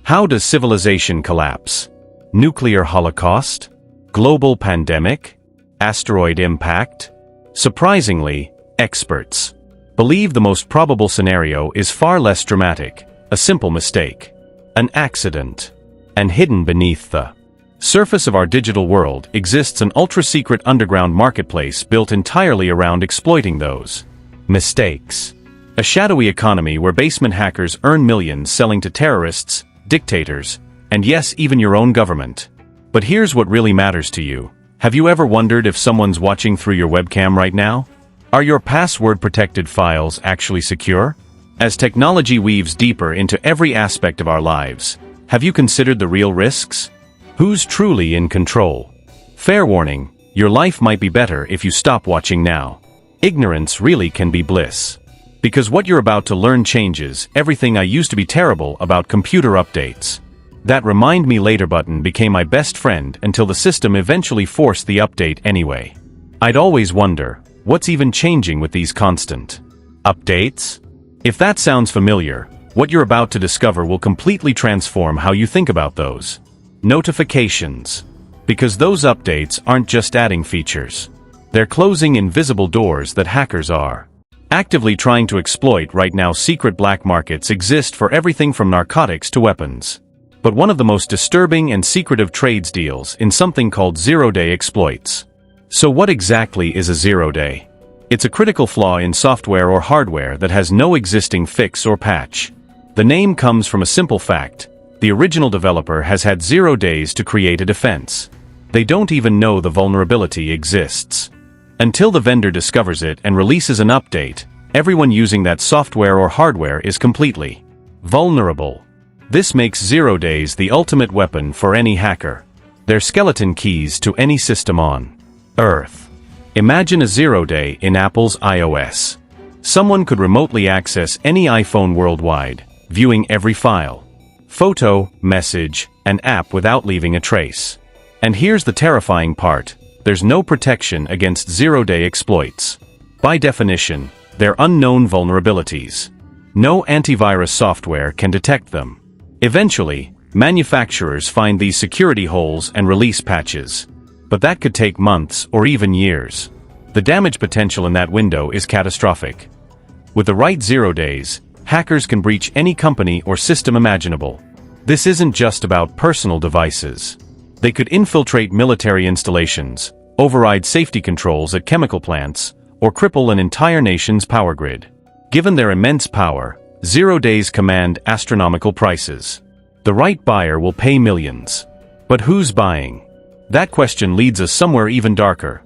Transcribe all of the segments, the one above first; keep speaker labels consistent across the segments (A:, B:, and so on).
A: How does civilization collapse? Nuclear holocaust? Global pandemic? Asteroid impact? Surprisingly, experts believe the most probable scenario is far less dramatic, a simple mistake, an accident. And hidden beneath the surface of our digital world exists an ultra-secret underground marketplace built entirely around exploiting those mistakes. A shadowy economy where basement hackers earn millions selling to terrorists, dictators, and yes, even your own government. But here's what really matters to you. Have you ever wondered if someone's watching through your webcam right now? Are your password-protected files actually secure? As technology weaves deeper into every aspect of our lives, have you considered the real risks? Who's truly in control? Fair warning, your life might be better if you stop watching now. Ignorance really can be bliss. Because what you're about to learn changes everything I used to be terrible about computer updates. That remind me later button became my best friend until the system eventually forced the update anyway. I'd always wonder, what's even changing with these constant updates? If that sounds familiar, what you're about to discover will completely transform how you think about those notifications. Because those updates aren't just adding features. They're closing invisible doors that hackers are actively trying to exploit right now. Secret black markets exist for everything from narcotics to weapons. But one of the most disturbing and secretive trades deals in something called zero-day exploits. So what exactly is a zero-day? It's a critical flaw in software or hardware that has no existing fix or patch. The name comes from a simple fact. The original developer has had 0 days to create a defense. They don't even know the vulnerability exists. Until the vendor discovers it and releases an update, everyone using that software or hardware is completely vulnerable. This makes 0 days the ultimate weapon for any hacker. They're skeleton keys to any system on Earth. Imagine a 0 day in Apple's iOS. Someone could remotely access any iPhone worldwide, viewing every file, photo, message, and app without leaving a trace. And here's the terrifying part. There's no protection against 0-day exploits. By definition, they're unknown vulnerabilities. No antivirus software can detect them. Eventually, manufacturers find these security holes and release patches. But that could take months or even years. The damage potential in that window is catastrophic. With the right 0 days, hackers can breach any company or system imaginable. This isn't just about personal devices. They could infiltrate military installations, override safety controls at chemical plants, or cripple an entire nation's power grid. Given their immense power, 0 days command astronomical prices. The right buyer will pay millions. But who's buying? That question leads us somewhere even darker.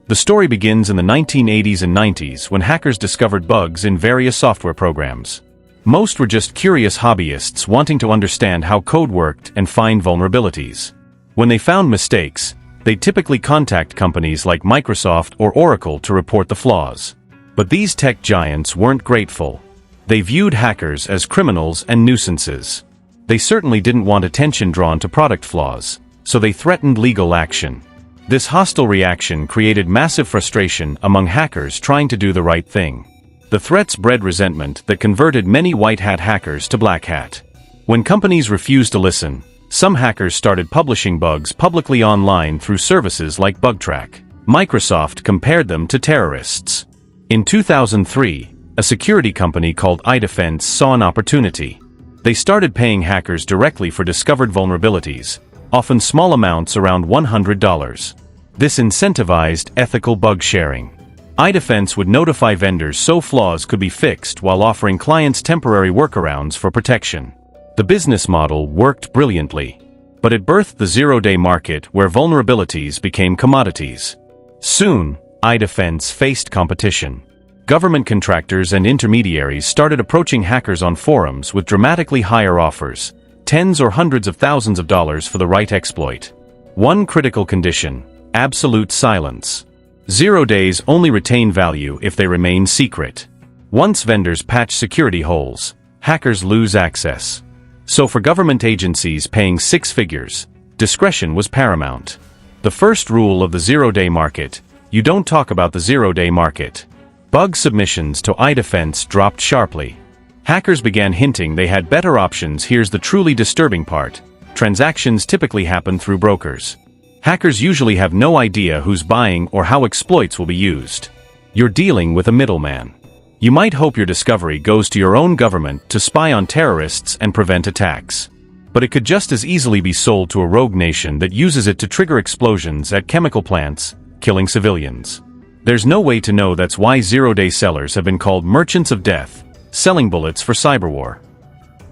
A: The story begins in the 1980s and 90s when hackers discovered bugs in various software programs. Most were just curious hobbyists wanting to understand how code worked and find vulnerabilities. When they found mistakes, they'd typically contact companies like Microsoft or Oracle to report the flaws. But these tech giants weren't grateful. They viewed hackers as criminals and nuisances. They certainly didn't want attention drawn to product flaws, so they threatened legal action. This hostile reaction created massive frustration among hackers trying to do the right thing. The threats bred resentment that converted many white-hat hackers to black-hat. When companies refused to listen, some hackers started publishing bugs publicly online through services like BugTrack. Microsoft compared them to terrorists. In 2003, a security company called iDefense saw an opportunity. They started paying hackers directly for discovered vulnerabilities, often small amounts around $100. This incentivized ethical bug sharing. iDefense would notify vendors so flaws could be fixed while offering clients temporary workarounds for protection. The business model worked brilliantly, but it birthed the 0-day market where vulnerabilities became commodities. Soon, iDefense faced competition. Government contractors and intermediaries started approaching hackers on forums with dramatically higher offers, tens or hundreds of thousands of dollars for the right exploit. One critical condition: absolute silence. 0 days only retain value if they remain secret. Once vendors patch security holes, hackers lose access. So for government agencies paying 6 figures, discretion was paramount. The first rule of the 0-day market: you don't talk about the 0-day market. Bug submissions to iDefense dropped sharply. Hackers began hinting they had better options. Here's the truly disturbing part. Transactions typically happen through brokers. Hackers usually have no idea who's buying or how exploits will be used. You're dealing with a middleman. You might hope your discovery goes to your own government to spy on terrorists and prevent attacks. But it could just as easily be sold to a rogue nation that uses it to trigger explosions at chemical plants, killing civilians. There's no way to know. That's why zero-day sellers have been called merchants of death, selling bullets for cyberwar.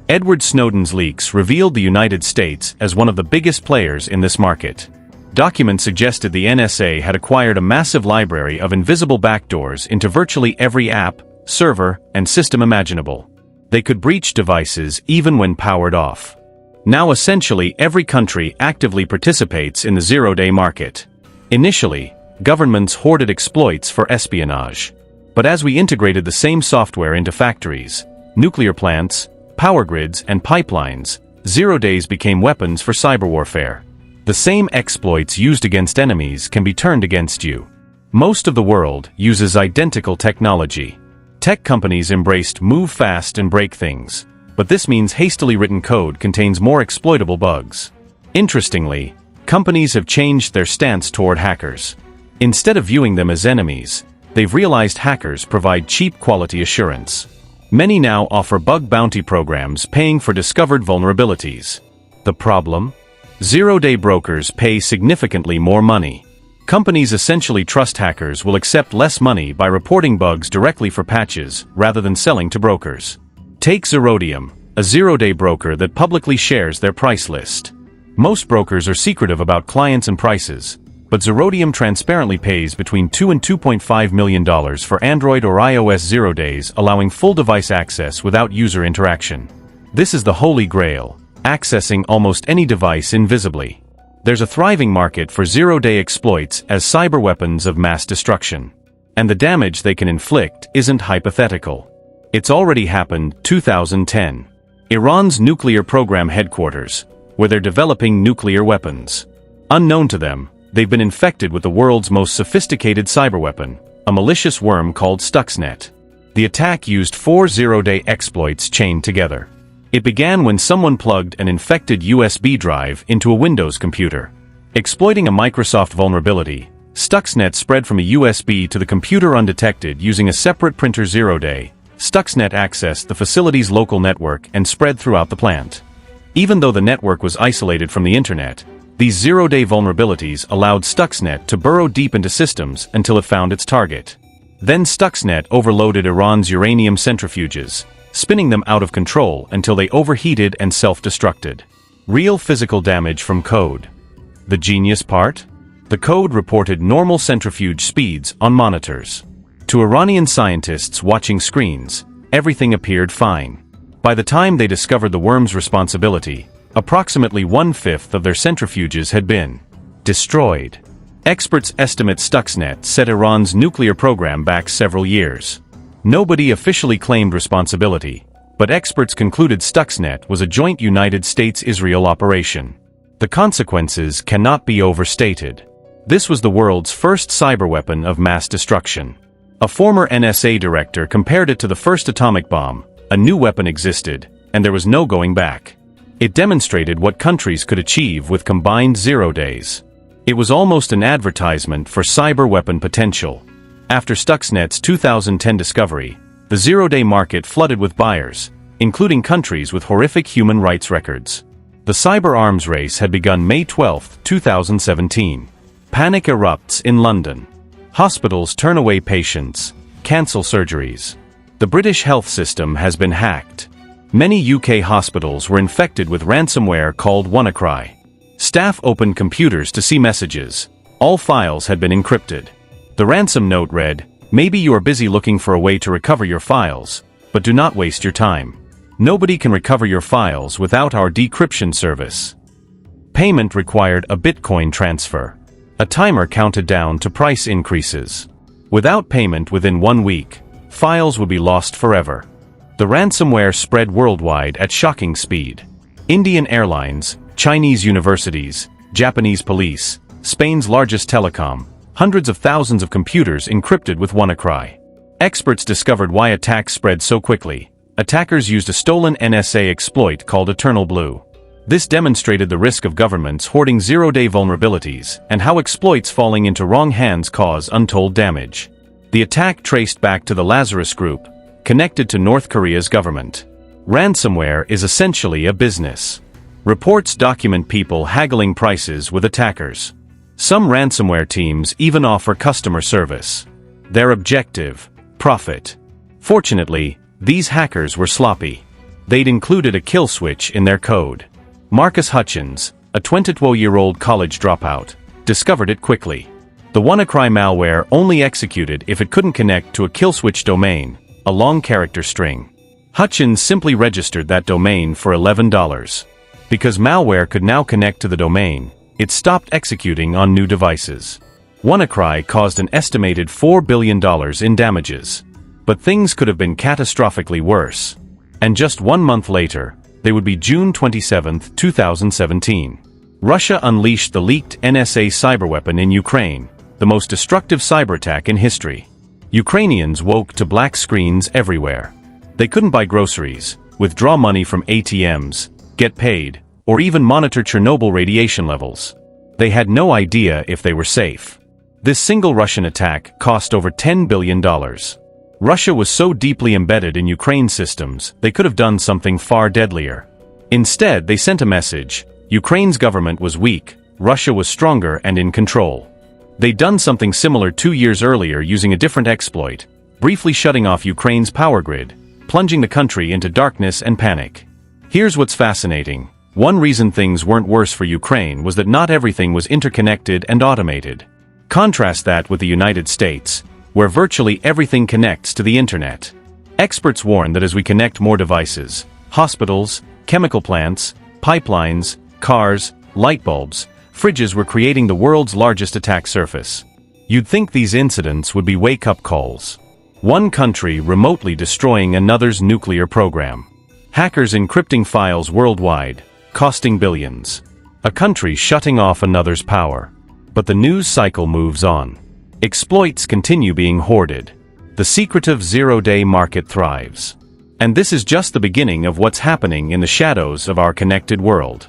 A: Edward Snowden's leaks revealed the United States as one of the biggest players in this market. Documents suggested the NSA had acquired a massive library of invisible backdoors into virtually every app, server, and system imaginable. They could breach devices even when powered off. Now essentially every country actively participates in the zero-day market. Initially, governments hoarded exploits for espionage. But as we integrated the same software into factories, nuclear plants, power grids, and pipelines, zero-days became weapons for cyberwarfare. The same exploits used against enemies can be turned against you. Most of the world uses identical technology. Tech companies embraced move fast and break things, but this means hastily written code contains more exploitable bugs. Interestingly, companies have changed their stance toward hackers. Instead of viewing them as enemies, they've realized hackers provide cheap quality assurance. Many now offer bug bounty programs paying for discovered vulnerabilities. The problem? Zero-day brokers pay significantly more money. Companies essentially trust hackers will accept less money by reporting bugs directly for patches rather than selling to brokers. Take Zerodium, a zero-day broker that publicly shares their price list. Most brokers are secretive about clients and prices, but Zerodium transparently pays between $2 and $2.5 million for Android or iOS zero-days, allowing full device access without user interaction. This is the holy grail, accessing almost any device invisibly. There's a thriving market for zero-day exploits as cyber weapons of mass destruction. And the damage they can inflict isn't hypothetical. It's already happened. 2010. Iran's nuclear program headquarters, where they're developing nuclear weapons. Unknown to them, they've been infected with the world's most sophisticated cyberweapon, a malicious worm called Stuxnet. The attack used 4 zero-day exploits chained together. It began when someone plugged an infected USB drive into a Windows computer. Exploiting a Microsoft vulnerability, Stuxnet spread from a USB to the computer undetected using a separate printer zero-day. Stuxnet accessed the facility's local network and spread throughout the plant. Even though the network was isolated from the internet, these zero-day vulnerabilities allowed Stuxnet to burrow deep into systems until it found its target. Then Stuxnet overloaded Iran's uranium centrifuges, spinning them out of control until they overheated and self-destructed. Real physical damage from code. The genius part? The code reported normal centrifuge speeds on monitors. To Iranian scientists watching screens, everything appeared fine. By the time they discovered the worm's responsibility, approximately 1/5 of their centrifuges had been destroyed. Experts estimate Stuxnet set Iran's nuclear program back several years. Nobody officially claimed responsibility, but experts concluded Stuxnet was a joint United States-Israel operation. The consequences cannot be overstated. This was the world's first cyberweapon of mass destruction. A former NSA director compared it to the first atomic bomb. A new weapon existed, and there was no going back. It demonstrated what countries could achieve with combined zero-days. It was almost an advertisement for cyber weapon potential. After Stuxnet's 2010 discovery, the zero-day market flooded with buyers, including countries with horrific human rights records. The cyber arms race had begun May 12, 2017. Panic erupts in London. Hospitals turn away patients, cancel surgeries. The British health system has been hacked. Many UK hospitals were infected with ransomware called WannaCry. Staff opened computers to see messages. All files had been encrypted. The ransom note read, "Maybe you are busy looking for a way to recover your files, but do not waste your time. Nobody can recover your files without our decryption service." Payment required a Bitcoin transfer. A timer counted down to price increases. Without payment within 1 week, files would be lost forever. The ransomware spread worldwide at shocking speed. Indian airlines, Chinese universities, Japanese police, Spain's largest telecom, hundreds of thousands of computers encrypted with WannaCry. Experts discovered why attacks spread so quickly. Attackers used a stolen NSA exploit called Eternal Blue. This demonstrated the risk of governments hoarding zero-day vulnerabilities and how exploits falling into wrong hands cause untold damage. The attack traced back to the Lazarus Group, connected to North Korea's government. Ransomware is essentially a business. Reports document people haggling prices with attackers. Some ransomware teams even offer customer service. Their objective: profit. Fortunately, these hackers were sloppy. They'd included a kill switch in their code. Marcus Hutchins, a 22-year-old college dropout, discovered it quickly. The WannaCry malware only executed if it couldn't connect to a kill switch domain, a long character string. Hutchins simply registered that domain for $11. Because malware could now connect to the domain, it stopped executing on new devices. WannaCry caused an estimated $4 billion in damages. But things could have been catastrophically worse. And just 1 month later, they would be June 27, 2017. Russia unleashed the leaked NSA cyberweapon in Ukraine, the most destructive cyberattack in history. Ukrainians woke to black screens everywhere. They couldn't buy groceries, withdraw money from ATMs, get paid, or even monitor Chernobyl radiation levels. They had no idea if they were safe. This single Russian attack cost over $10 billion. Russia was so deeply embedded in Ukraine's systems, they could have done something far deadlier. Instead, they sent a message: Ukraine's government was weak, Russia was stronger and in control. They'd done something similar 2 years earlier using a different exploit, briefly shutting off Ukraine's power grid, plunging the country into darkness and panic. Here's what's fascinating. One reason things weren't worse for Ukraine was that not everything was interconnected and automated. Contrast that with the United States, where virtually everything connects to the internet. Experts warn that as we connect more devices, hospitals, chemical plants, pipelines, cars, light bulbs, fridges, were creating the world's largest attack surface. You'd think these incidents would be wake-up calls. One country remotely destroying another's nuclear program. Hackers encrypting files worldwide, costing billions. A country shutting off another's power. But the news cycle moves on. Exploits continue being hoarded. The secretive zero-day market thrives. And this is just the beginning of what's happening in the shadows of our connected world.